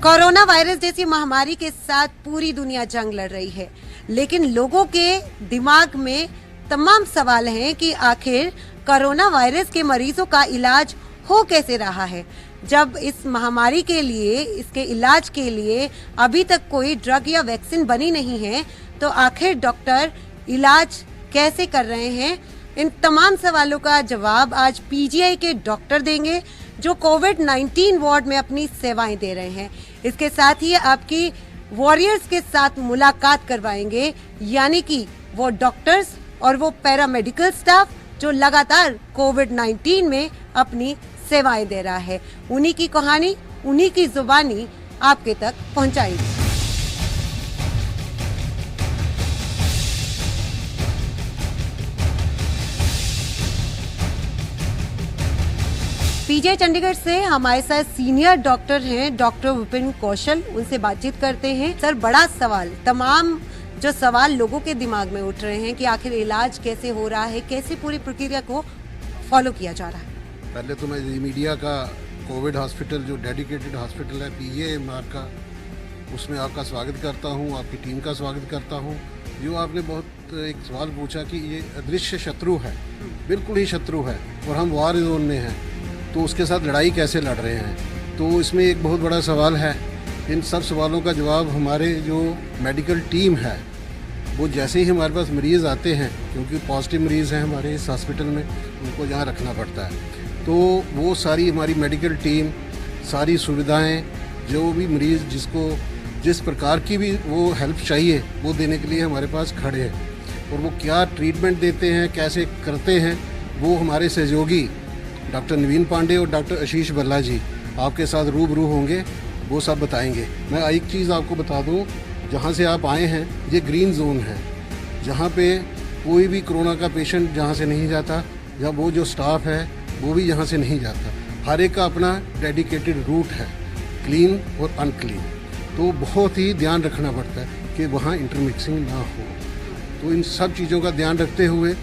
Corona virus जैसी महामारी के साथ पूरी दुनिया जंग लड़ रही है, लेकिन लोगों के दिमाग में तमाम सवाल हैं कि आखिर कोरोना वायरस के मरीजों का इलाज हो कैसे रहा है। जब इस महामारी के लिए, इसके इलाज के लिए अभी तक कोई ड्रग या वैक्सीन बनी नहीं है, तो आखिर डॉक्टर इलाज कैसे कर रहे हैं? इन तमाम सवालों का जवाब आज पीजीआई के डॉक्टर देंगे, जो कोविड-19 वार्ड में अपनी सेवाएं दे रहे हैं। इसके साथ ही आपकी वॉरियर्स के साथ मुलाकात करवाएंगे, यानी कि वो डॉक्टर्स और वो पैरामेडिकल स्टाफ जो लगातार कोविड-19 में अपनी सेवाएं दे रहा है। उन्हीं की कहानी, उन्हीं की जुबानी आपके तक पहुंचाएंगे। पीजीआई चंडीगढ़ से हमारे साथ सीनियर डॉक्टर हैं डॉक्टर विपिन कौशल, उनसे बातचीत करते हैं। सर, बड़ा सवाल, तमाम जो सवाल लोगों के दिमाग में उठ रहे हैं कि आखिर इलाज कैसे हो रहा है, कैसे पूरी प्रक्रिया को फॉलो किया जा रहा है। पहले तो मैं मीडिया का कोविड हॉस्पिटल जो डेडिकेटेड हॉस्पिटल है पीजीआई का, उसमें आपका स्वागत करता हूँ, आपकी टीम का स्वागत करता हूँ। जो आपने बहुत एक सवाल पूछा कि ये अदृश्य शत्रु है, बिल्कुल ही शत्रु है और हम वार जोन में हैं, तो उसके साथ लड़ाई कैसे लड़ रहे हैं, तो इसमें एक बहुत बड़ा सवाल है। इन सब सवालों का जवाब हमारे जो मेडिकल टीम है, वो जैसे ही हमारे पास मरीज़ आते हैं, क्योंकि पॉजिटिव मरीज़ हैं हमारे इस हॉस्पिटल में, उनको यहाँ रखना पड़ता है, तो वो सारी हमारी मेडिकल टीम, सारी सुविधाएं, जो भी मरीज़ जिसको जिस प्रकार की भी वो हेल्प चाहिए वो देने के लिए हमारे पास खड़े हैं। और वो क्या ट्रीटमेंट देते हैं, कैसे करते हैं, वो हमारे सहयोगी डॉक्टर नवीन पांडे और डॉक्टर आशीष बल्ला जी आपके साथ रूबरू होंगे, वो सब बताएंगे। मैं एक चीज़ आपको बता दूं, जहां से आप आए हैं ये ग्रीन जोन है, जहां पे कोई भी कोरोना का पेशेंट जहां से नहीं जाता, या वो जो स्टाफ है वो भी यहाँ से नहीं जाता। हर एक का अपना डेडिकेटेड रूट है, क्लीन और अनक्लीन, तो बहुत ही ध्यान रखना पड़ता है कि वहाँ इंटरमिक्सिंग ना हो। तो इन सब चीज़ों का ध्यान रखते हुए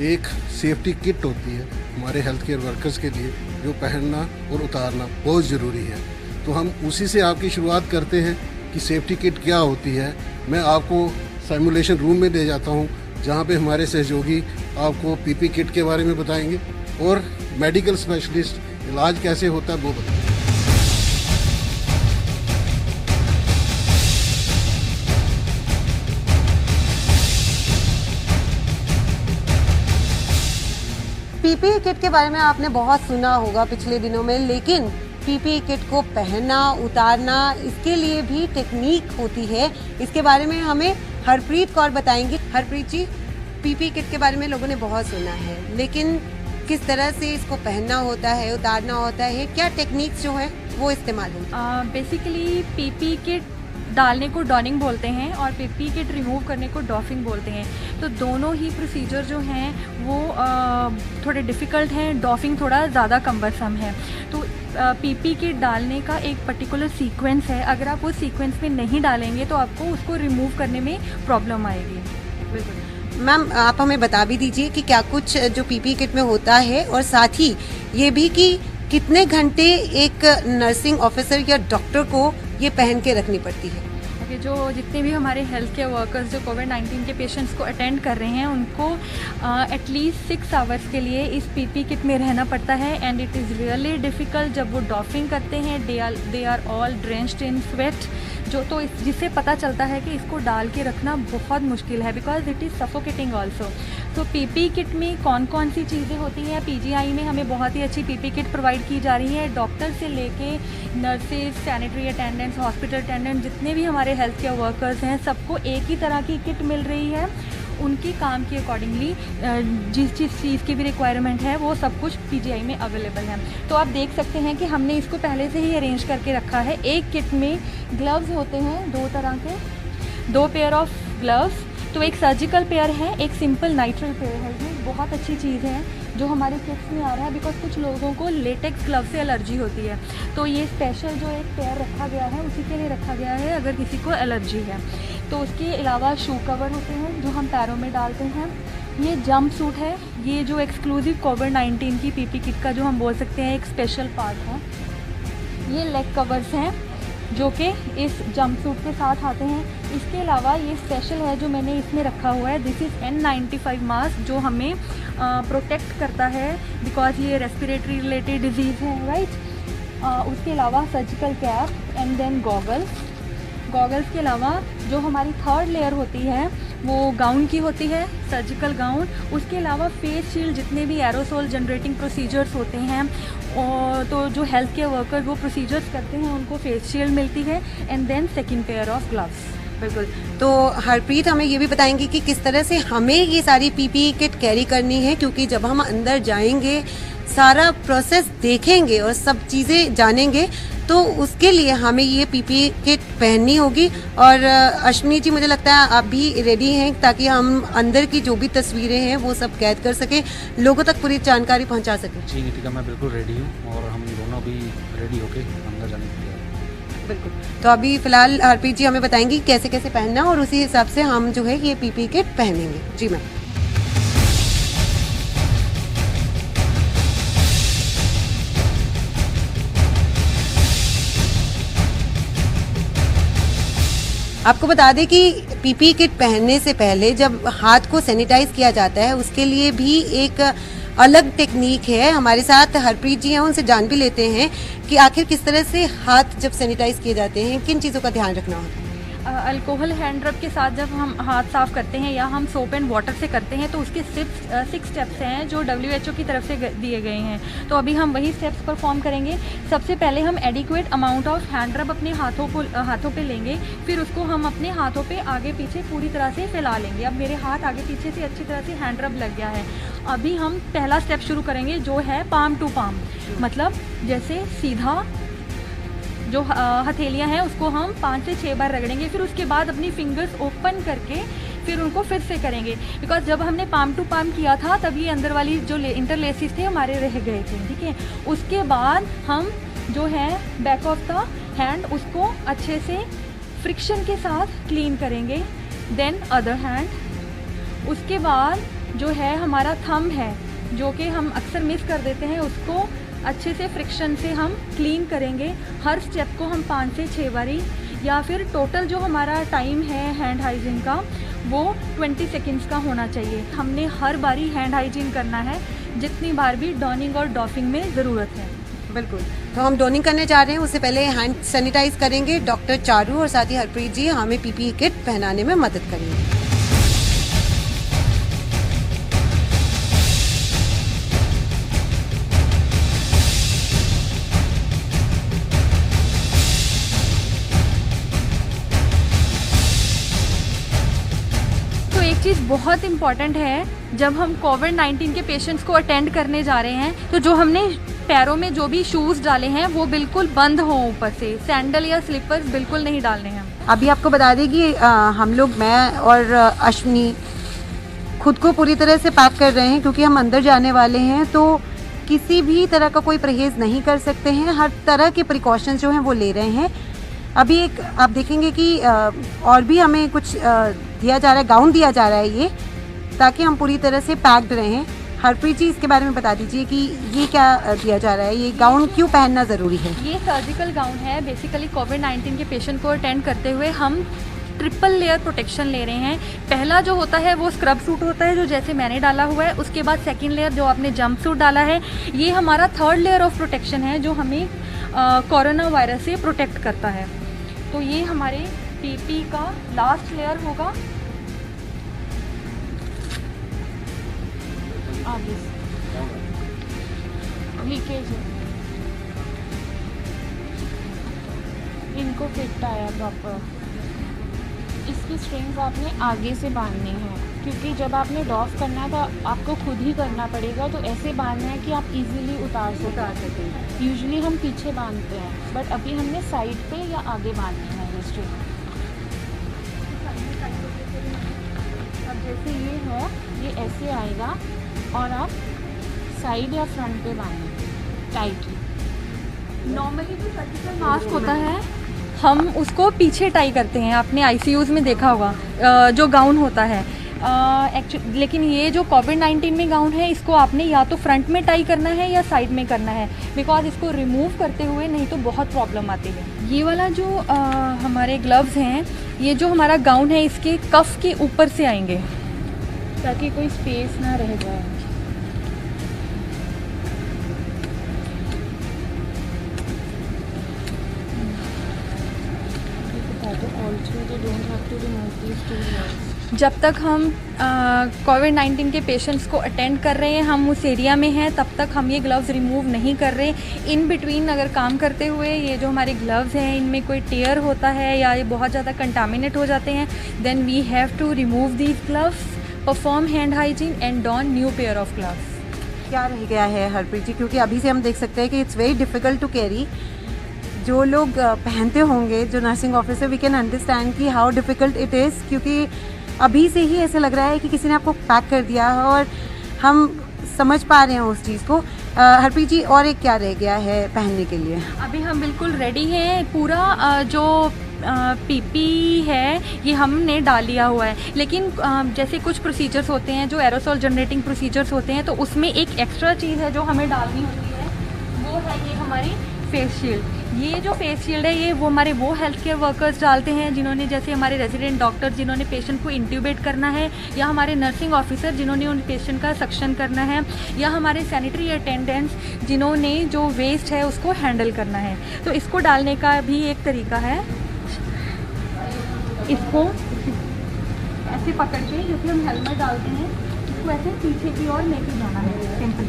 एक सेफ्टी किट होती है हमारे हेल्थ केयर वर्कर्स के लिए, जो पहनना और उतारना बहुत ज़रूरी है। तो हम उसी से आपकी शुरुआत करते हैं कि सेफ्टी किट क्या होती है। मैं आपको सिमुलेशन रूम में ले जाता हूँ, जहाँ पे हमारे सहयोगी आपको पीपी किट के बारे में बताएंगे और मेडिकल स्पेशलिस्ट इलाज कैसे होता है वो बताएंगे। पीपीई किट के बारे में आपने बहुत सुना होगा पिछले दिनों में, लेकिन पीपीई किट को पहनना, उतारना, इसके लिए भी टेक्निक होती है। इसके बारे में हमें हरप्रीत कौर बताएंगी। हरप्रीत जी, पीपीई किट के बारे में लोगों ने बहुत सुना है, लेकिन किस तरह से इसको पहनना होता है, उतारना होता है, क्या टेक्निक्स जो है वो इस्तेमाल होंगी? बेसिकली पीपीई किट डालने को डॉनिंग बोलते हैं और पीपीई किट रिमूव करने को डॉफिंग बोलते हैं। तो दोनों ही प्रोसीजर जो हैं वो थोड़े डिफ़िकल्ट हैं, डॉफिंग थोड़ा ज़्यादा कम्बरसम है। तो पीपीई किट डालने का एक पर्टिकुलर सीक्वेंस है, अगर आप उस सीक्वेंस में नहीं डालेंगे तो आपको उसको रिमूव करने में प्रॉब्लम आएगी। बिल्कुल मैम, आप हमें बता भी दीजिए कि क्या कुछ जो पीपीई किट में होता है, और साथ ही ये भी कि कितने घंटे एक नर्सिंग ऑफिसर या डॉक्टर को ये पहन के रखनी पड़ती है। जो जितने भी हमारे हेल्थ केयर वर्कर्स जो कोविड-19 के पेशेंट्स को अटेंड कर रहे हैं, उनको एटलीस्ट 6 आवर्स के लिए इस पीपी किट में रहना पड़ता है। And it is really difficult. जब वो डॉफिंग करते हैं, they are all drenched in sweat, जो तो जिससे पता चलता है कि इसको डाल के रखना बहुत मुश्किल है, because it is suffocating also. तो पीपी किट में कौन कौन सी चीज़ें होती हैं? पीजीआई में हमें बहुत ही अच्छी पीपी किट प्रोवाइड की जा रही है। डॉक्टर से लेके nurses, sanitary attendants, hospital attendant, जितने भी हमारे हेल्थ केयर वर्कर्स हैं, सबको एक ही तरह की किट मिल रही है। उनके काम के अकॉर्डिंगली जिस चीज़ की भी रिक्वायरमेंट है वो सब कुछ पीजीआई में अवेलेबल है। तो आप देख सकते हैं कि हमने इसको पहले से ही अरेंज करके रखा है। एक किट में ग्लव्स होते हैं 2 तरह के, 2 पेयर ऑफ ग्लव्स। तो एक सर्जिकल पेयर है, एक सिंपल नाइट्रिल पेयर है। ये बहुत अच्छी चीज़ है जो हमारे किट्स में आ रहा है, बिकॉज कुछ लोगों को लेटेक्स ग्लव से एलर्जी होती है। तो ये स्पेशल जो एक पेयर रखा गया है उसी के लिए रखा गया है, अगर किसी को एलर्जी है। तो उसके अलावा शू कवर होते हैं जो हम पैरों में डालते हैं। ये जंप सूट है, ये जो एक्सक्लूसिव कोविड-19 की पीपी किट का जो हम बोल सकते हैं एक स्पेशल पार्ट है। ये लेग कवर्स हैं, जो कि इस जंप सूट के साथ आते हैं। इसके अलावा ये स्पेशल है जो मैंने इसमें रखा हुआ है, दिस इज़ N95 मास्क, जो हमें प्रोटेक्ट करता है बिकॉज ये रेस्पिरेटरी रिलेटेड डिजीज़ है, राइट। उसके अलावा surgical cap and then goggles के अलावा जो हमारी थर्ड लेयर होती है वो गाउन की होती है, सर्जिकल गाउन। उसके अलावा फेस शील्ड, जितने भी एरोसोल जनरेटिंग प्रोसीजर्स होते हैं और तो जो हेल्थ केयर वर्कर वो प्रोसीजर्स करते हैं उनको फेस शील्ड मिलती है and then second pair of gloves. बिल्कुल। तो हरप्रीत हमें ये भी बताएंगे कि किस तरह से हमें ये सारी पीपीई किट कैरी करनी है, क्योंकि जब हम अंदर जाएंगे सारा प्रोसेस देखेंगे और सब चीज़ें जानेंगे तो उसके लिए हमें ये पीपीई किट पहननी होगी। और अश्विनी जी, मुझे लगता है आप भी रेडी हैं ताकि हम अंदर की जो भी तस्वीरें हैं वो सब कैद कर सकें, लोगों तक पूरी जानकारी पहुंचा सकें। जी नितिका, मैं बिल्कुल रेडी हूँ और हम दोनों भी रेडी होके अंदर जाने के लिए। बिल्कुल। तो अभी फिलहाल हरप्रीत जी हमें बताएंगी कैसे कैसे पहनना और उसी हिसाब से हम जो है ये पीपीई किट पहनेंगे। जी मैम। आपको बता दें कि पीपीई किट पहनने से पहले जब हाथ को सैनिटाइज किया जाता है उसके लिए भी एक अलग टेक्निक है। हमारे साथ हरप्रीत जी हैं, उनसे जान भी लेते हैं कि आखिर किस तरह से हाथ जब सैनिटाइज किए जाते हैं, किन चीज़ों का ध्यान रखना होता है। अल्कोहल हैंड रब के साथ जब हम हाथ साफ़ करते हैं या हम सोप एंड वाटर से करते हैं तो उसके 6 स्टेप्स हैं जो WHO की तरफ से दिए गए हैं। तो अभी हम वही स्टेप्स परफॉर्म करेंगे। सबसे पहले हम एडिक्वेट अमाउंट ऑफ हैंड रब अपने हाथों पे लेंगे, फिर उसको हम अपने हाथों पे आगे पीछे पूरी तरह से फैला लेंगे। अब मेरे हाथ आगे पीछे से अच्छी तरह से हैंड रब लग गया है। अभी हम पहला स्टेप शुरू करेंगे जो है पाम टू पाम, मतलब जैसे सीधा जो हथेलियाँ हैं उसको हम 5 से 6 बार रगड़ेंगे, फिर उसके बाद अपनी फिंगर्स ओपन करके फिर उनको फिर से करेंगे। बिकॉज जब हमने पाम टू पाम किया था तब ये अंदर वाली जो इंटरलेसिस थे हमारे रह गए थे, ठीक है। उसके बाद हम जो है बैक ऑफ द हैंड उसको अच्छे से फ्रिक्शन के साथ क्लीन करेंगे। देन अदर हैंड, उसके बाद जो है हमारा थंब है जो कि हम अक्सर मिस कर देते हैं, उसको अच्छे से फ्रिक्शन से हम क्लीन करेंगे। हर स्टेप को हम 5 से 6 बारी, या फिर टोटल जो हमारा टाइम है हैंड हाइजीन का वो 20 सेकेंड्स का होना चाहिए। हमने हर बारी हैंड हाइजीन करना है जितनी बार भी डॉनिंग और डॉफिंग में ज़रूरत है। बिल्कुल। तो हम डोनिंग करने जा रहे हैं, उससे पहले हैंड सैनिटाइज करेंगे। डॉक्टर चारू और साथ ही हरप्रीत जी हमें पीपीई किट पहनाने में मदद करेंगे। चीज़ बहुत इम्पॉर्टेंट है, जब हम कोविड-19 के पेशेंट्स को अटेंड करने जा रहे हैं तो जो हमने पैरों में जो भी शूज़ डाले हैं वो बिल्कुल बंद हों, ऊपर से सैंडल या स्लीपर्स बिल्कुल नहीं डालने हैं। अभी आपको बता दें कि हम लोग, मैं और अश्विनी खुद को पूरी तरह से पैक कर रहे हैं क्योंकि हम अंदर जाने वाले हैं, तो किसी भी तरह का कोई परहेज़ नहीं कर सकते हैं। हर तरह के प्रिकॉशंस जो हैं वो ले रहे हैं। अभी एक आप देखेंगे कि और भी हमें कुछ दिया जा रहा है, गाउन दिया जा रहा है ये, ताकि हम पूरी तरह से पैक्ड रहें। हरप्रीत जी इसके बारे में बता दीजिए कि ये क्या दिया जा रहा है, ये गाउन क्यों पहनना ज़रूरी है। ये सर्जिकल गाउन है। बेसिकली कोविड-19 के पेशेंट को अटेंड करते हुए हम ट्रिपल लेयर प्रोटेक्शन ले रहे हैं। पहला जो होता है वो स्क्रब सूट होता है जो जैसे मैंने डाला हुआ है, उसके बाद सेकेंड लेयर जो आपने जंप सूट डाला है, ये हमारा थर्ड लेयर ऑफ प्रोटेक्शन है जो हमें कोरोना वायरस से प्रोटेक्ट करता है। तो ये हमारे पीपी का लास्ट लेयर होगा। आगे लीकेज है, इनको फिट आया प्रॉपर। इसकी स्ट्रिंग्स आपने आगे से बांधनी है क्योंकि जब आपने डॉफ करना है तो आपको खुद ही करना पड़ेगा, तो ऐसे बांधना है कि आप इजीली उतार सकें। यूजुअली हम पीछे बांधते हैं बट अभी हमने साइड पे या आगे बांधनी है ये स्ट्रिंग। अब जैसे ये है, ये ऐसे आएगा और आप साइड या फ्रंट पे बांधें टाइटली। नॉर्मली जो सर्जिकल मास्क होता है हम उसको पीछे टाई करते हैं, आपने ICUs में देखा होगा जो गाउन होता है लेकिन ये जो कोविड-19 में गाउन है इसको आपने या तो फ्रंट में टाई करना है या साइड में करना है, बिकॉज इसको रिमूव करते हुए नहीं तो बहुत प्रॉब्लम आती है। ये वाला जो हमारे ग्लव्स हैं, ये जो हमारा गाउन है इसके कफ के ऊपर से आएंगे ताकि कोई स्पेस ना रह जाए। Also, they don't have to remove these two layers. जब तक हम कोविड-19 के पेशेंट्स को अटेंड कर रहे हैं, हम उस एरिया में हैं, तब तक हम ये ग्लव्स रिमूव नहीं कर रहे। इन बिटवीन अगर काम करते हुए ये जो हमारे ग्लव्स हैं इनमें कोई टेयर होता है या ये बहुत ज़्यादा कंटामिनेट हो जाते हैं, then we have to remove these gloves, perform hand hygiene and don new pair of gloves. क्या रह गया है हरप्रीत जी, क्योंकि अभी से हम देख सकते हैं कि it's very difficult to carry. जो लोग पहनते होंगे, जो nursing officer, we can understand कि हाउ डिफ़िकल्ट इट इज़, क्योंकि अभी से ही ऐसा लग रहा है कि किसी ने आपको पैक कर दिया है और हम समझ पा रहे हैं उस चीज़ को। हरप्रीत जी, और एक क्या रह गया है पहनने के लिए? अभी हम बिल्कुल रेडी हैं। पूरा जो पीपी है ये हमने डाल लिया हुआ है, लेकिन जैसे कुछ प्रोसीजर्स होते हैं जो एरोसोल जनरेटिंग प्रोसीजर्स होते हैं, तो उसमें एक एक्स्ट्रा चीज़ है जो हमें डालनी होती है, वो है ये हमारी फेस शील्ड। ये जो फेस शील्ड है ये वो हमारे वो हेल्थ केयर वर्कर्स डालते हैं जिन्होंने, जैसे हमारे रेजिडेंट डॉक्टर जिन्होंने पेशेंट को इंट्यूबेट करना है, या हमारे नर्सिंग ऑफिसर जिन्होंने उन पेशेंट का सक्शन करना है, या हमारे सैनिटरी अटेंडेंट्स जिन्होंने जो वेस्ट है उसको हैंडल करना है। तो इसको डालने का भी एक तरीका है, इसको ऐसे पकड़ के, जैसे हम हेलमेट डालते हैं, इसको ऐसे पीछे की ओर लेके जाना है सिंपली।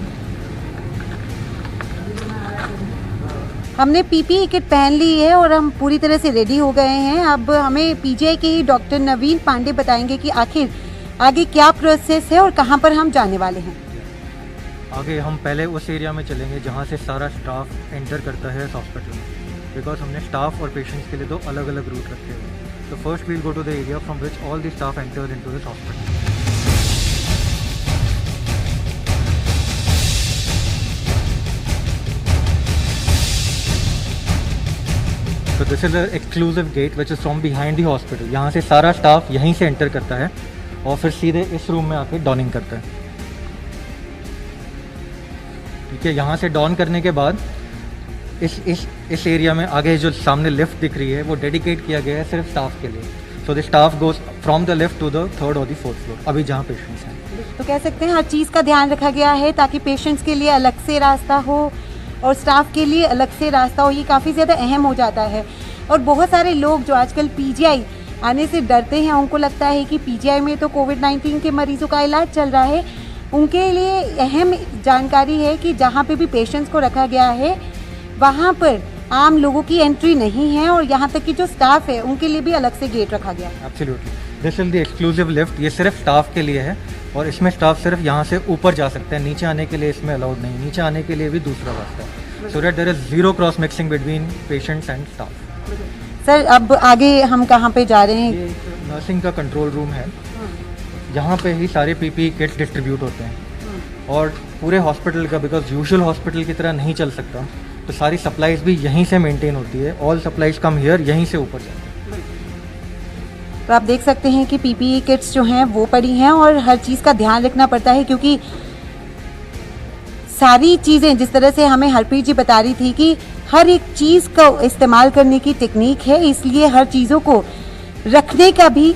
हमने पीपीई किट पहन ली है और हम पूरी तरह से रेडी हो गए हैं। अब हमें पीजीआई के ही डॉक्टर नवीन पांडे बताएंगे कि आखिर आगे क्या प्रोसेस है और कहां पर हम जाने वाले हैं। आगे हम पहले उस एरिया में चलेंगे जहां से सारा स्टाफ एंटर करता है हॉस्पिटल में, बिकॉज हमने स्टाफ और पेशेंट्स के लिए दो अलग अलग रूट रखे हुए हैं। तो first we'll go to the area from which all the staff enters into this hospital. तो this is exclusive gate which is from behind the hospital. यहाँ से सारा स्टाफ यहीं से एंटर करता है और फिर सीधे इस रूम में आके डॉनिंग करता है। ठीक है, यहाँ से डॉन करने के बाद इस एरिया में आगे जो सामने लिफ्ट दिख रही है वो डेडिकेट किया गया है सिर्फ स्टाफ के लिए। So the staff goes from the lift to the third और द फोर्थ फ्लोर, अभी जहाँ पेशेंट्स हैं। तो कह सकते हैं हर चीज़ का ध्यान रखा गया है ताकि पेशेंट्स के लिए अलग से रास्ता हो और स्टाफ के लिए अलग से रास्ता हो। ये काफ़ी ज़्यादा अहम हो जाता है। और बहुत सारे लोग जो आजकल पीजीआई आने से डरते हैं, उनको लगता है कि पीजीआई में तो कोविड-19 के मरीजों का इलाज चल रहा है, उनके लिए अहम जानकारी है कि जहाँ पे भी पेशेंट्स को रखा गया है वहाँ पर आम लोगों की एंट्री नहीं है और यहाँ तक कि जो स्टाफ है उनके लिए भी अलग से गेट रखा गया है। Absolutely, this is the exclusive lift. ये सिर्फ स्टाफ के लिए है और इसमें स्टाफ सिर्फ यहाँ से ऊपर जा सकते हैं, नीचे आने के लिए इसमें अलाउड नहीं। नीचे आने के लिए भी दूसरा रास्ता है, so that there is zero cross mixing between patients and staff. Sir, अब आगे हम कहाँ पे जा रहे हैं? ये एक नर्सिंग का कंट्रोल रूम है, यहाँ पे ही सारे पीपीई किट्स डिस्ट्रीब्यूट होते हैं और पूरे हॉस्पिटल का, बिकॉज यूजुअल हॉस्पिटल की तरह नहीं चल सकता, तो सारी सप्लाईज भी यहीं से मेंटेन होती है। ऑल सप्लाईज कम हियर, यहीं से ऊपर जाती है। तो आप देख सकते हैं कि पीपीई किट्स जो हैं वो पड़ी हैं और हर चीज़ का ध्यान रखना पड़ता है, क्योंकि सारी चीज़ें जिस तरह से हमें हरप्रीत जी बता रही थी कि हर एक चीज़ को इस्तेमाल करने की टेक्निक है, इसलिए हर चीज़ों को रखने का भी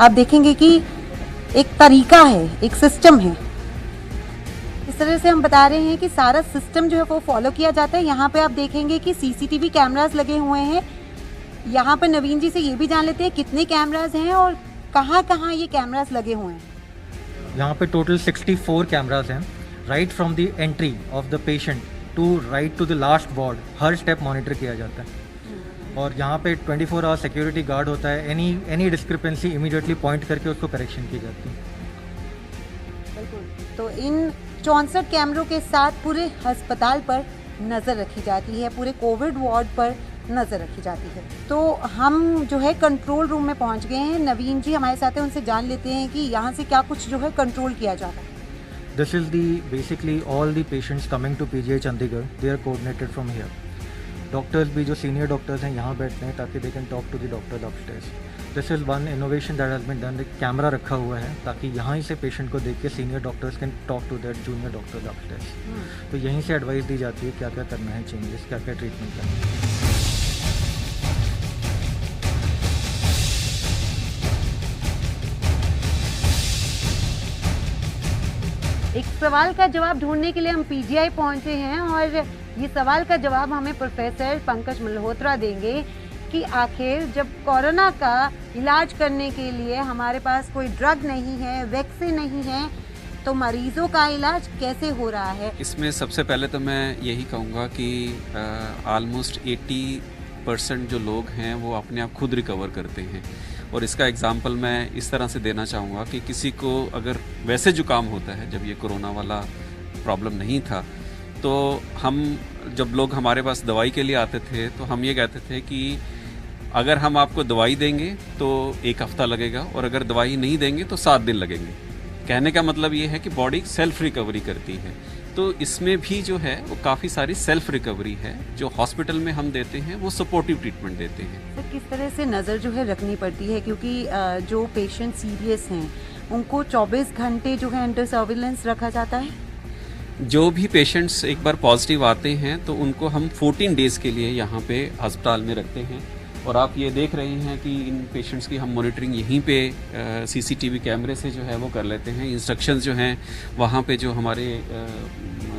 आप देखेंगे कि एक तरीका है, एक सिस्टम है। इस तरह से हम बता रहे हैं कि सारा सिस्टम जो है वो फॉलो किया जाता है। यहाँ पे आप देखेंगे कि सीसीटीवी कैमरास लगे हुए हैं। यहाँ पर नवीन जी से ये भी जान लेते हैं कितने कैमरास हैं और कहाँ कहाँ ये कैमरास लगे हुए हैं। यहाँ पे टोटल 64 कैमरास हैं। Right from the entry of the patient to right to the last ward, हर स्टेप मॉनिटर किया जाता है। और यहाँ पे 24 आवर सिक्योरिटी गार्ड होता है। एनी डिस्क्रिपेंसी इमीडिएटली पॉइंट करके उसको करेक्शन की जाती है। तो इन 64 कैमरों के साथ पूरे अस्पताल पर नज़र रखी जाती है, पूरे कोविड वार्ड पर नज़र रखी जाती है। तो हम जो है कंट्रोल रूम में पहुंच गए हैं। नवीन जी हमारे साथ हैं, उनसे जान लेते हैं कि यहाँ से क्या कुछ जो है कंट्रोल किया जाता है। This is the basically all the patients coming to PGI Chandigarh, they are coordinated from here. Doctors भी जो सीनियर डॉक्टर्स हैं यहाँ बैठते हैं ताकि they can talk to the doctors upstairs. This is one innovation that has been done. एक camera रखा हुआ है ताकि यहाँ से पेशेंट को देख के senior doctors can talk to that junior doctors upstairs. तो यहीं से एडवाइस दी जाती है क्या क्या करना है, चेंजेस क्या क्या ट्रीटमेंट करना है। सवाल का जवाब ढूंढने के लिए हम पीजीआई पहुंचे हैं और ये सवाल का जवाब हमें प्रोफेसर पंकज मल्होत्रा देंगे कि आखिर जब कोरोना का इलाज करने के लिए हमारे पास कोई ड्रग नहीं है, वैक्सीन नहीं है, तो मरीजों का इलाज कैसे हो रहा है। इसमें सबसे पहले तो मैं यही कहूँगा कि ऑलमोस्ट 80% जो लोग हैं वो अपने आप खुद रिकवर करते हैं। और इसका एग्जांपल मैं इस तरह से देना चाहूँगा कि किसी को अगर वैसे जुकाम होता है, जब ये कोरोना वाला प्रॉब्लम नहीं था, तो हम जब लोग हमारे पास दवाई के लिए आते थे तो हम ये कहते थे कि अगर हम आपको दवाई देंगे तो 1 हफ्ता लगेगा और अगर दवाई नहीं देंगे तो 7 दिन लगेंगे। कहने का मतलब ये है कि बॉडी सेल्फ रिकवरी करती है। तो इसमें भी जो है वो काफ़ी सारी सेल्फ रिकवरी है। जो हॉस्पिटल में हम देते हैं वो सपोर्टिव ट्रीटमेंट देते हैं। तो किस तरह से नज़र जो है रखनी पड़ती है, क्योंकि जो पेशेंट सीरियस हैं उनको 24 घंटे जो है अंडर सर्विलेंस रखा जाता है। जो भी पेशेंट्स एक बार पॉजिटिव आते हैं तो उनको हम 14 डेज़ के लिए यहाँ पे अस्पताल में रखते हैं। और आप ये देख रहे हैं कि इन पेशेंट्स की हम मॉनिटरिंग यहीं पे सीसीटीवी कैमरे से जो है वो कर लेते हैं। इंस्ट्रक्शंस जो हैं वहाँ पे जो हमारे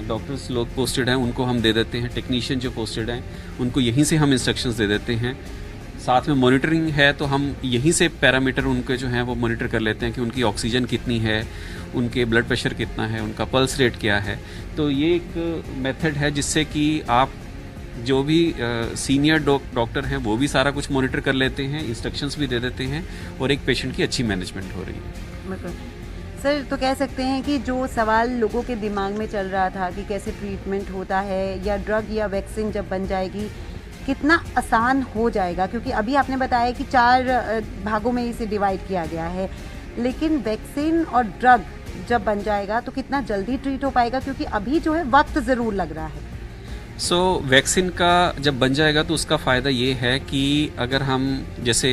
डॉक्टर्स लोग पोस्टेड हैं उनको हम दे देते हैं, टेक्नीशियन जो पोस्टेड हैं उनको यहीं से हम इंस्ट्रक्शंस दे देते हैं। साथ में मॉनिटरिंग है तो हम यहीं से पैरामीटर उनके जो हैं वो मॉनिटर कर लेते हैं कि उनकी ऑक्सीजन कितनी है, उनके ब्लड प्रेशर कितना है, उनका पल्स रेट क्या है। तो ये एक मेथड है जिससे कि आप जो भी सीनियर डॉक्टर हैं वो भी सारा कुछ मॉनिटर कर लेते हैं, इंस्ट्रक्शंस भी दे देते हैं और एक पेशेंट की अच्छी मैनेजमेंट हो रही है। बिल्कुल सर, तो कह सकते हैं कि जो सवाल लोगों के दिमाग में चल रहा था कि कैसे ट्रीटमेंट होता है या ड्रग या वैक्सीन जब बन जाएगी कितना आसान हो जाएगा, क्योंकि अभी आपने बताया कि 4 भागों में इसे डिवाइड किया गया है, लेकिन वैक्सीन और ड्रग जब बन जाएगा तो कितना जल्दी ट्रीट हो पाएगा, क्योंकि अभी जो है वक्त ज़रूर लग रहा है। वैक्सीन का जब बन जाएगा तो उसका फ़ायदा ये है कि अगर हम जैसे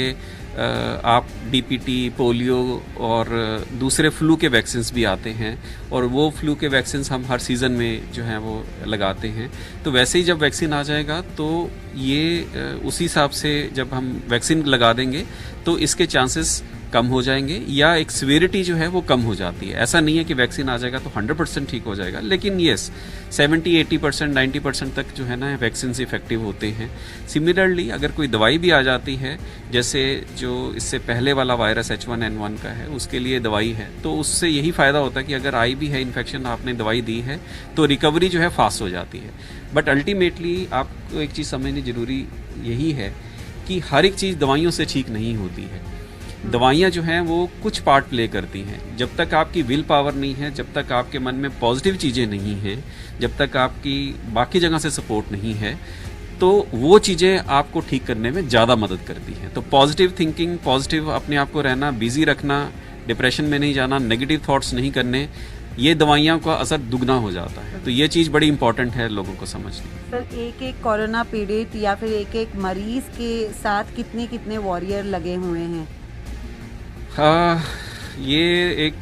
आप डीपीटी, पोलियो और दूसरे फ्लू के वैक्सीन्स भी आते हैं और वो फ्लू के वैक्सीन्स हम हर सीज़न में जो है वो लगाते हैं, तो वैसे ही जब वैक्सीन आ जाएगा तो ये उसी हिसाब से जब हम वैक्सीन लगा देंगे तो इसके चांसेस कम हो जाएंगे या एक सिवियरिटी जो है वो कम हो जाती है। ऐसा नहीं है कि वैक्सीन आ जाएगा तो 100% ठीक हो जाएगा, लेकिन येस 70-80%, 90% तक जो है ना वैक्सीन से इफेक्टिव होते हैं। सिमिलरली अगर कोई दवाई भी आ जाती है, जैसे जो इससे पहले वाला वायरस H1N1 का है उसके लिए दवाई है, तो उससे यही फ़ायदा होता है कि अगर आई भी है इन्फेक्शन, आपने दवाई दी है तो रिकवरी जो है फास्ट हो जाती है। बट अल्टीमेटली आपको एक चीज़ समझनी ज़रूरी यही है कि हर एक चीज़ दवाइयों से ठीक नहीं होती है। दवाइयाँ जो हैं वो कुछ पार्ट प्ले करती हैं। जब तक आपकी विल पावर नहीं है, जब तक आपके मन में पॉजिटिव चीज़ें नहीं हैं, जब तक आपकी बाकी जगह से सपोर्ट नहीं है, तो वो चीज़ें आपको ठीक करने में ज़्यादा मदद करती हैं। तो पॉजिटिव थिंकिंग, पॉजिटिव अपने आप को रहना, बिजी रखना, डिप्रेशन में नहीं जाना, नेगेटिव थॉट्स नहीं करने, ये दवाइयों का असर दुगना हो जाता है। तो ये चीज़ बड़ी इंपॉर्टेंट है लोगों को समझनी। सर, एक कोरोना पीड़ित या फिर एक मरीज के साथ कितने वॉरियर लगे हुए हैं? ये एक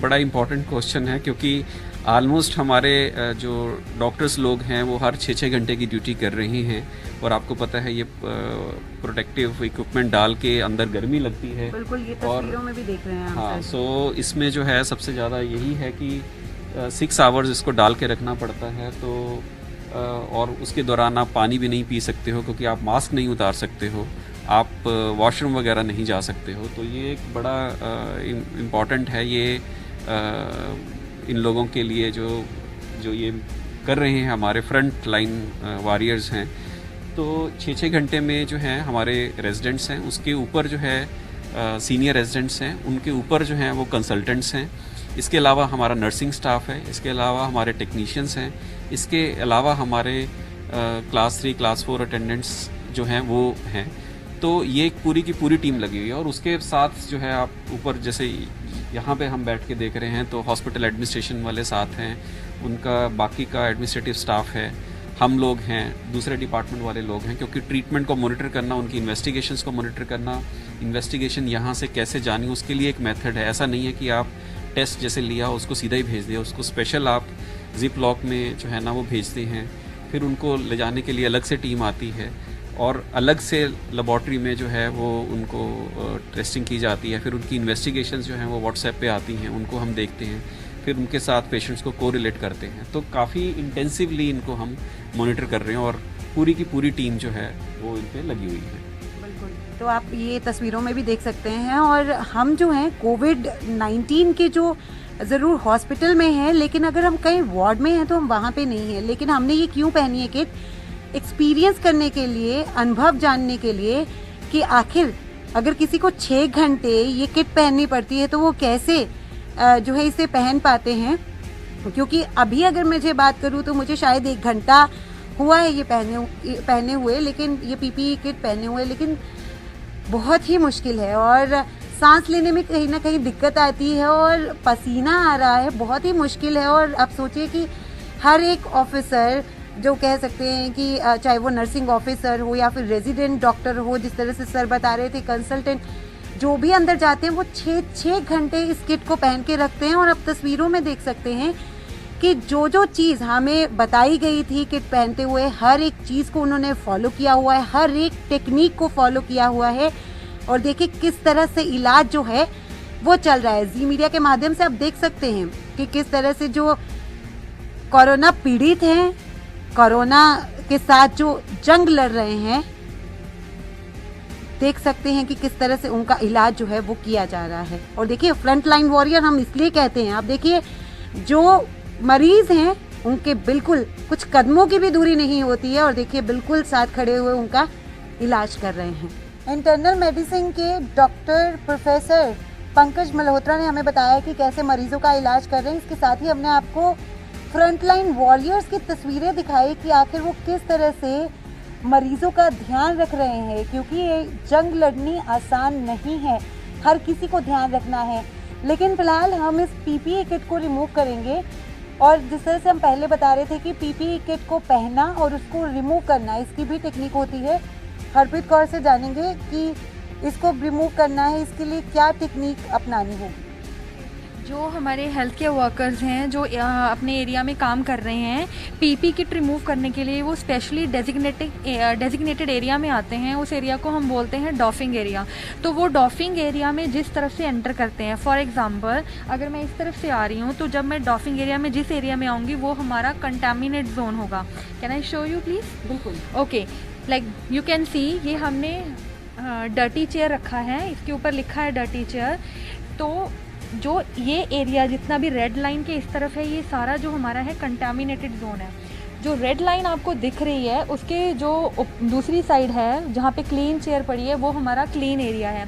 बड़ा इम्पॉर्टेंट क्वेश्चन है, क्योंकि ऑलमोस्ट हमारे जो डॉक्टर्स लोग हैं वो हर 6-6 घंटे की ड्यूटी कर रहे हैं और आपको पता है ये प्रोटेक्टिव इक्विपमेंट डाल के अंदर गर्मी लगती है। बिल्कुल, ये तस्वीरों में भी देख रहे हैं हम। हाँ, सो इसमें जो है सबसे ज़्यादा यही है कि 6 आवर्स इसको डाल के रखना पड़ता है। तो और उसके दौरान आप पानी भी नहीं पी सकते हो, क्योंकि आप मास्क नहीं उतार सकते हो, आप वॉशरूम वगैरह नहीं जा सकते हो। तो ये एक बड़ा इम्पॉर्टेंट है ये इन लोगों के लिए जो ये कर रहे हैं, हमारे फ्रंट लाइन वॉरियर्स हैं। तो 6-6 घंटे में जो है हमारे रेजिडेंट्स हैं, उसके ऊपर जो है सीनियर रेजिडेंट्स हैं, उनके ऊपर जो हैं वो कंसल्टेंट्स हैं। इसके अलावा हमारा नर्सिंग स्टाफ है, इसके अलावा हमारे टेक्नीशियंस हैं, इसके अलावा हमारे क्लास 3, क्लास 4 अटेंडेंट्स जो हैं वो हैं। तो ये एक पूरी की पूरी टीम लगी हुई है। और उसके साथ जो है आप ऊपर जैसे यहाँ पे हम बैठ के देख रहे हैं तो हॉस्पिटल एडमिनिस्ट्रेशन वाले साथ हैं, उनका बाकी का एडमिनिस्ट्रेटिव स्टाफ है, हम लोग हैं, दूसरे डिपार्टमेंट वाले लोग हैं, क्योंकि ट्रीटमेंट को मॉनिटर करना, उनकी इन्वेस्टिगेशंस को मॉनिटर करना, इन्वेस्टिगेशन यहाँ से कैसे जानी उसके लिए एक मेथड है। ऐसा नहीं है कि आप टेस्ट जैसे लिया उसको सीधा ही भेज दिया, उसको स्पेशल आप जिप लॉक में जो है ना वो भेजते हैं, फिर उनको ले जाने के लिए अलग से टीम आती है और अलग से लेबॉर्ट्री में जो है वो उनको टेस्टिंग की जाती है। फिर उनकी इन्वेस्टिगेशंस जो हैं वो व्हाट्सएप पे आती हैं, उनको हम देखते हैं। फिर उनके साथ पेशेंट्स को कोरिलेट करते हैं। तो काफ़ी इंटेंसिवली इनको हम मॉनिटर कर रहे हैं और पूरी की पूरी टीम जो है वो इन पे लगी हुई है। बिल्कुल, तो आप ये तस्वीरों में भी देख सकते हैं। और हम जो हैं कोविड-19 के जो ज़रूर हॉस्पिटल में हैं, लेकिन अगर हम कहीं वार्ड में हैं तो हम वहाँ पे नहीं हैं। लेकिन हमने ये क्यों पहनी है किट? एक्सपीरियंस करने के लिए, अनुभव जानने के लिए कि आखिर अगर किसी को 6 घंटे ये किट पहननी पड़ती है तो वो कैसे जो है इसे पहन पाते हैं। क्योंकि अभी अगर मुझे बात करूँ तो मुझे शायद 1 घंटा हुआ है ये पहने हुए, लेकिन ये पीपीई किट पहने हुए, लेकिन बहुत ही मुश्किल है और सांस लेने में कहीं ना कहीं दिक्कत आती है और पसीना आ रहा है, बहुत ही मुश्किल है। और आप सोचिए कि हर एक ऑफिसर जो कह सकते हैं कि चाहे वो नर्सिंग ऑफिसर हो या फिर रेजिडेंट डॉक्टर हो, जिस तरह से सर बता रहे थे, कंसल्टेंट, जो भी अंदर जाते हैं वो 6 घंटे इस किट को पहन के रखते हैं। और अब तस्वीरों में देख सकते हैं कि जो चीज़ हमें बताई गई थी किट पहनते हुए, हर एक चीज़ को उन्होंने फॉलो किया हुआ है, हर एक टेक्निक को फॉलो किया हुआ है। और देखिए किस तरह से इलाज जो है वो चल रहा है। जी मीडिया के माध्यम से आप देख सकते हैं कि किस तरह से जो कोरोना पीड़ित हैं, कोरोना के साथ जो जंग लड़ रहे हैं, देख सकते हैं कि किस तरह से उनका इलाज जो है वो किया जा रहा है। और देखिए फ्रंट लाइन वॉरियर हम इसलिए कहते हैं, आप देखिए जो मरीज हैं उनके बिल्कुल कुछ कदमों की भी दूरी नहीं होती है और देखिए बिल्कुल साथ खड़े हुए उनका इलाज कर रहे हैं। इंटरनल मेडिसिन के डॉक्टर प्रोफेसर पंकज मल्होत्रा ने हमें बताया कि कैसे मरीजों का इलाज कर रहे हैं। इसके साथ ही हमने आपको फ्रंटलाइन वॉरियर्स की तस्वीरें दिखाई कि आखिर वो किस तरह से मरीजों का ध्यान रख रहे हैं, क्योंकि ये जंग लड़नी आसान नहीं है, हर किसी को ध्यान रखना है। लेकिन फिलहाल हम इस पीपीई किट को रिमूव करेंगे और जिस तरह से हम पहले बता रहे थे कि पीपीई किट को पहनना और उसको रिमूव करना, इसकी भी टेक्निक होती है। हरप्रीत कौर से जानेंगे कि इसको रिमूव करना है, इसके लिए क्या टेक्निक अपनानी होगी। जो हमारे हेल्थ केयर वर्कर्स हैं जो अपने एरिया में काम कर रहे हैं, पीपी किट रिमूव करने के लिए वो स्पेशली डेजिग्नेटेड एरिया में आते हैं। उस एरिया को हम बोलते हैं डॉफिंग एरिया। तो वो डॉफिंग एरिया में जिस तरफ से एंटर करते हैं, फॉर एग्जांपल अगर मैं इस तरफ से आ रही हूँ तो जब मैं डॉफिंग एरिया में जिस एरिया में आऊँगी वो हमारा कंटामिनेट जोन होगा। Can I show you please? बिल्कुल। Okay, like you can see, ये हमने डर्टी चेयर रखा है, इसके ऊपर लिखा है डर्टी चेयर। तो जो ये एरिया जितना भी रेड लाइन के इस तरफ है, ये सारा जो हमारा है कंटामिनेटेड जोन है। जो रेड लाइन आपको दिख रही है उसके जो दूसरी साइड है जहाँ पे क्लीन चेयर पड़ी है वो हमारा क्लीन एरिया है।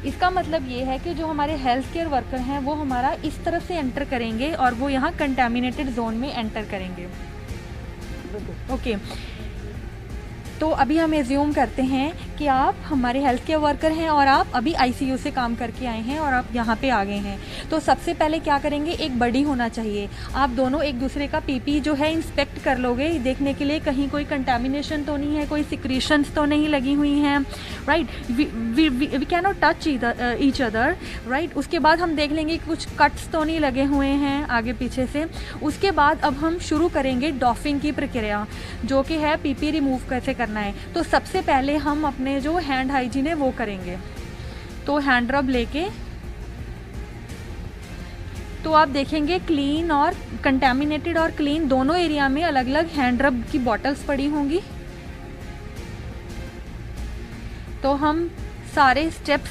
इसका मतलब ये है कि जो हमारे हेल्थ केयर वर्कर हैं वो हमारा इस तरफ से एंटर करेंगे और वो यहाँ कंटामिनेटेड जोन में एंटर करेंगे। ओके, तो अभी हम एज्यूम करते हैं कि आप हमारे हेल्थ केयर वर्कर हैं और आप अभी आईसीयू से काम करके आए हैं और आप यहाँ पे आ गए हैं। तो सबसे पहले क्या करेंगे, एक बडी होना चाहिए। आप दोनों एक दूसरे का पीपी जो है इंस्पेक्ट कर लोगे, देखने के लिए कहीं कोई कंटामिनेशन तो नहीं है, कोई सिक्रीशंस तो नहीं लगी हुई हैं, right. We can not touch each other, right. उसके बाद हम देख लेंगे कि कुछ कट्स तो नहीं लगे हुए हैं आगे पीछे से। उसके बाद अब हम शुरू करेंगे डॉफिंग की प्रक्रिया, जो कि है पीपी रिमूव कैसे करना है। तो सबसे पहले हम अपने जो हैंड हाइजीन है वो करेंगे। तो हैंड रब लेके, तो आप देखेंगे क्लीन और कंटामिनेटेड और क्लीन दोनों एरिया में अलग अलग हैंड रब की बॉटल्स पड़ी होंगी। तो हम सारे स्टेप्स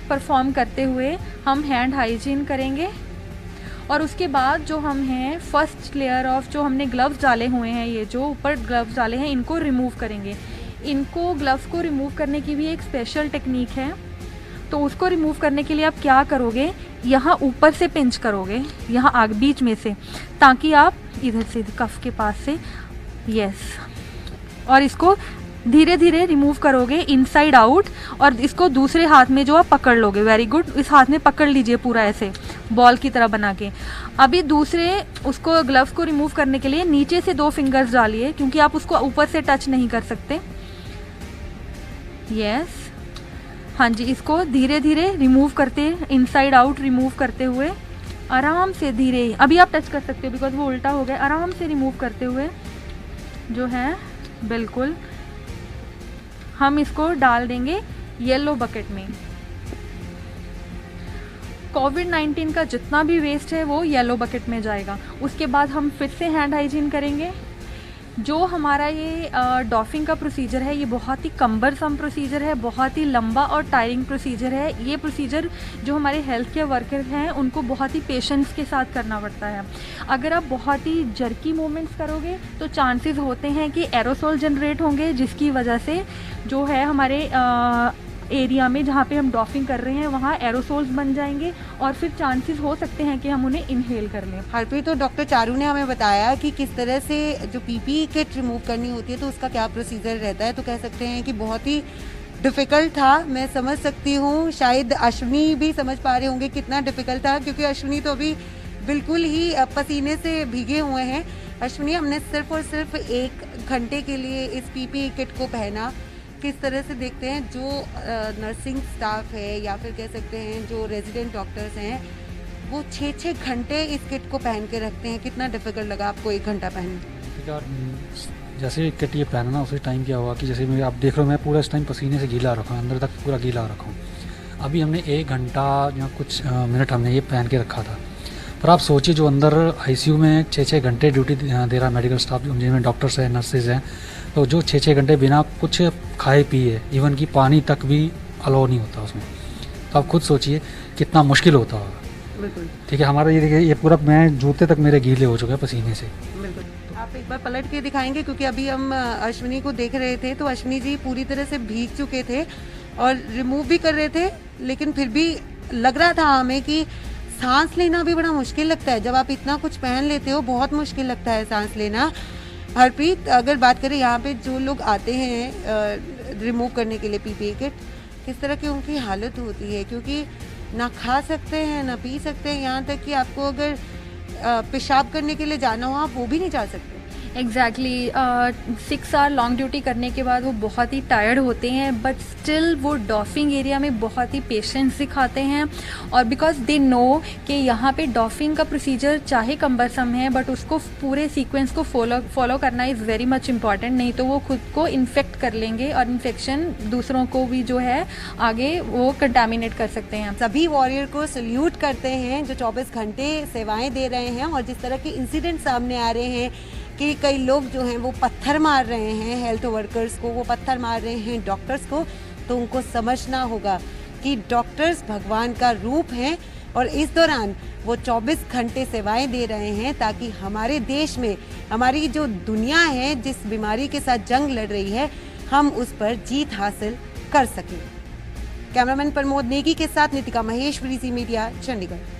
परफॉर्म करते हुए हम हैंड हाइजीन करेंगे और उसके बाद जो हम हैं फर्स्ट लेयर ऑफ जो हमने ग्लव्स डाले हुए हैं, ये जो ऊपर ग्लव्स डाले हैं इनको रिमूव करेंगे। इनको ग्लव्स को रिमूव करने की भी एक स्पेशल टेक्निक है। तो उसको रिमूव करने के लिए आप क्या करोगे, यहाँ ऊपर से पिंच करोगे, यहाँ आग बीच में से, ताकि आप इधर से कफ के पास से, यस, और इसको धीरे धीरे रिमूव करोगे इनसाइड आउट और इसको दूसरे हाथ में जो आप पकड़ लोगे। वेरी गुड, इस हाथ में पकड़ लीजिए पूरा ऐसे बॉल की तरह बना के। अभी दूसरे उसको ग्लव्स को रिमूव करने के लिए नीचे से 2 फिंगर्स डालिए, क्योंकि आप उसको ऊपर से टच नहीं कर सकते। यस, हाँ जी, इसको धीरे धीरे रिमूव करते, इनसाइड आउट रिमूव करते हुए आराम से धीरे, अभी आप टच कर सकते हो बिकॉज वो उल्टा हो गया, आराम से रिमूव करते हुए जो है बिल्कुल हम इसको डाल देंगे येलो बकेट में। कोविड-19 का जितना भी वेस्ट है वो येलो बकेट में जाएगा। उसके बाद हम फिर से हैंड हाइजीन करेंगे। जो हमारा ये डॉफिंग का प्रोसीजर है, ये बहुत ही कम्बरसम प्रोसीजर है, बहुत ही लंबा और टायरिंग प्रोसीजर है। ये प्रोसीजर जो हमारे हेल्थ केयर वर्कर हैं उनको बहुत ही पेशेंस के साथ करना पड़ता है। अगर आप बहुत ही जर्की मूवमेंट्स करोगे तो चांसेस होते हैं कि एरोसोल जनरेट होंगे, जिसकी वजह से जो है हमारे एरिया में जहाँ पे हम डॉफिंग कर रहे हैं वहाँ एरोसोल्स बन जाएंगे और फिर चांसेस हो सकते हैं कि हम उन्हें इनहेल कर लें। हरप्रीत, तो डॉक्टर चारू ने हमें बताया कि किस तरह से जो पीपीई किट रिमूव करनी होती है तो उसका क्या प्रोसीजर रहता है। तो कह सकते हैं कि बहुत ही डिफ़िकल्ट था। मैं समझ सकती हूँ, शायद अश्विनी भी समझ पा रहे होंगे कितना डिफ़िकल्ट था, क्योंकि अश्विनी तो अभी बिल्कुल ही पसीने से भीगे हुए हैं। अश्विनी, हमने सिर्फ और सिर्फ 1 घंटे के लिए इस पीपीई किट को पहना। किस तरह से देखते हैं जो नर्सिंग स्टाफ है या फिर कह सकते हैं जो रेजिडेंट डॉक्टर्स हैं, वो 6-6 घंटे इस किट को पहन के रखते हैं। कितना डिफ़िकल्ट लगा आपको 1 घंटा पहनना? जैसे किट ये पहनना उसी टाइम क्या हुआ कि जैसे मैं आप देख रहे हो मैं पूरा इस टाइम पसीने से गीला रखा हूँ, अंदर तक पूरा गीला रखा हूँ। अभी हमने 1 घंटा या कुछ मिनट हमने ये पहन के रखा था। पर आप सोचिए जो अंदर आईसीयू में 6-6 घंटे ड्यूटी दे रहा मेडिकल स्टाफ, जिनमें डॉक्टर्स हैं, नर्सेज हैं, तो जो 6-6 घंटे बिना कुछ खाए पिए, इवन कि पानी तक भी अलाउ नहीं होता उसमें। तो आप खुद सोचिए कितना मुश्किल होता होगा। बिल्कुल ठीक है, हमारा ये देखिए, ये पूरा मैं जूते तक मेरे गीले हो चुके हैं पसीने से। बिल्कुल, आप एक बार पलट के दिखाएंगे, क्योंकि अभी हम अश्विनी को देख रहे थे तो अश्विनी जी पूरी तरह से भीग चुके थे और रिमूव भी कर रहे थे, लेकिन फिर भी लग रहा था हमें कि सांस लेना भी बड़ा मुश्किल लगता है। जब आप इतना कुछ पहन लेते हो बहुत मुश्किल लगता है सांस लेना। हरप्रीत, अगर बात करें यहाँ पे जो लोग आते हैं रिमूव करने के लिए पीपीई किट, किस तरह की उनकी हालत होती है, क्योंकि ना खा सकते हैं ना पी सकते हैं, यहाँ तक कि आपको अगर पेशाब करने के लिए जाना हो आप वो भी नहीं जा सकते। एग्जैक्टली 6 आवर लॉन्ग ड्यूटी करने के बाद वो बहुत ही टायर्ड होते हैं, बट स्टिल वो डॉफिंग एरिया में बहुत ही पेशेंस दिखाते हैं। और बिकॉज दे नो कि यहाँ पे डॉफिंग का प्रोसीजर चाहे कम्बरसम है, बट उसको पूरे सीक्वेंस को फॉलो करना इज़ वेरी मच इम्पॉर्टेंट, नहीं तो वो खुद को इन्फेक्ट कर लेंगे और इन्फेक्शन दूसरों को भी जो है आगे वो कंटामिनेट कर सकते हैं। सभी वॉरियर को सल्यूट करते हैं जो 24 घंटे सेवाएं दे रहे हैं। और जिस तरह के इंसिडेंट सामने आ रहे हैं कि कई लोग जो हैं वो पत्थर मार रहे हैं हेल्थ वर्कर्स को, वो पत्थर मार रहे हैं डॉक्टर्स को, तो उनको समझना होगा कि डॉक्टर्स भगवान का रूप हैं और इस दौरान वो 24 घंटे सेवाएं दे रहे हैं ताकि हमारे देश में हमारी जो दुनिया है जिस बीमारी के साथ जंग लड़ रही है हम उस पर जीत हासिल कर सकें। कैमरामैन प्रमोद नेगी के साथ नितिका महेश, वीसी मीडिया, चंडीगढ़।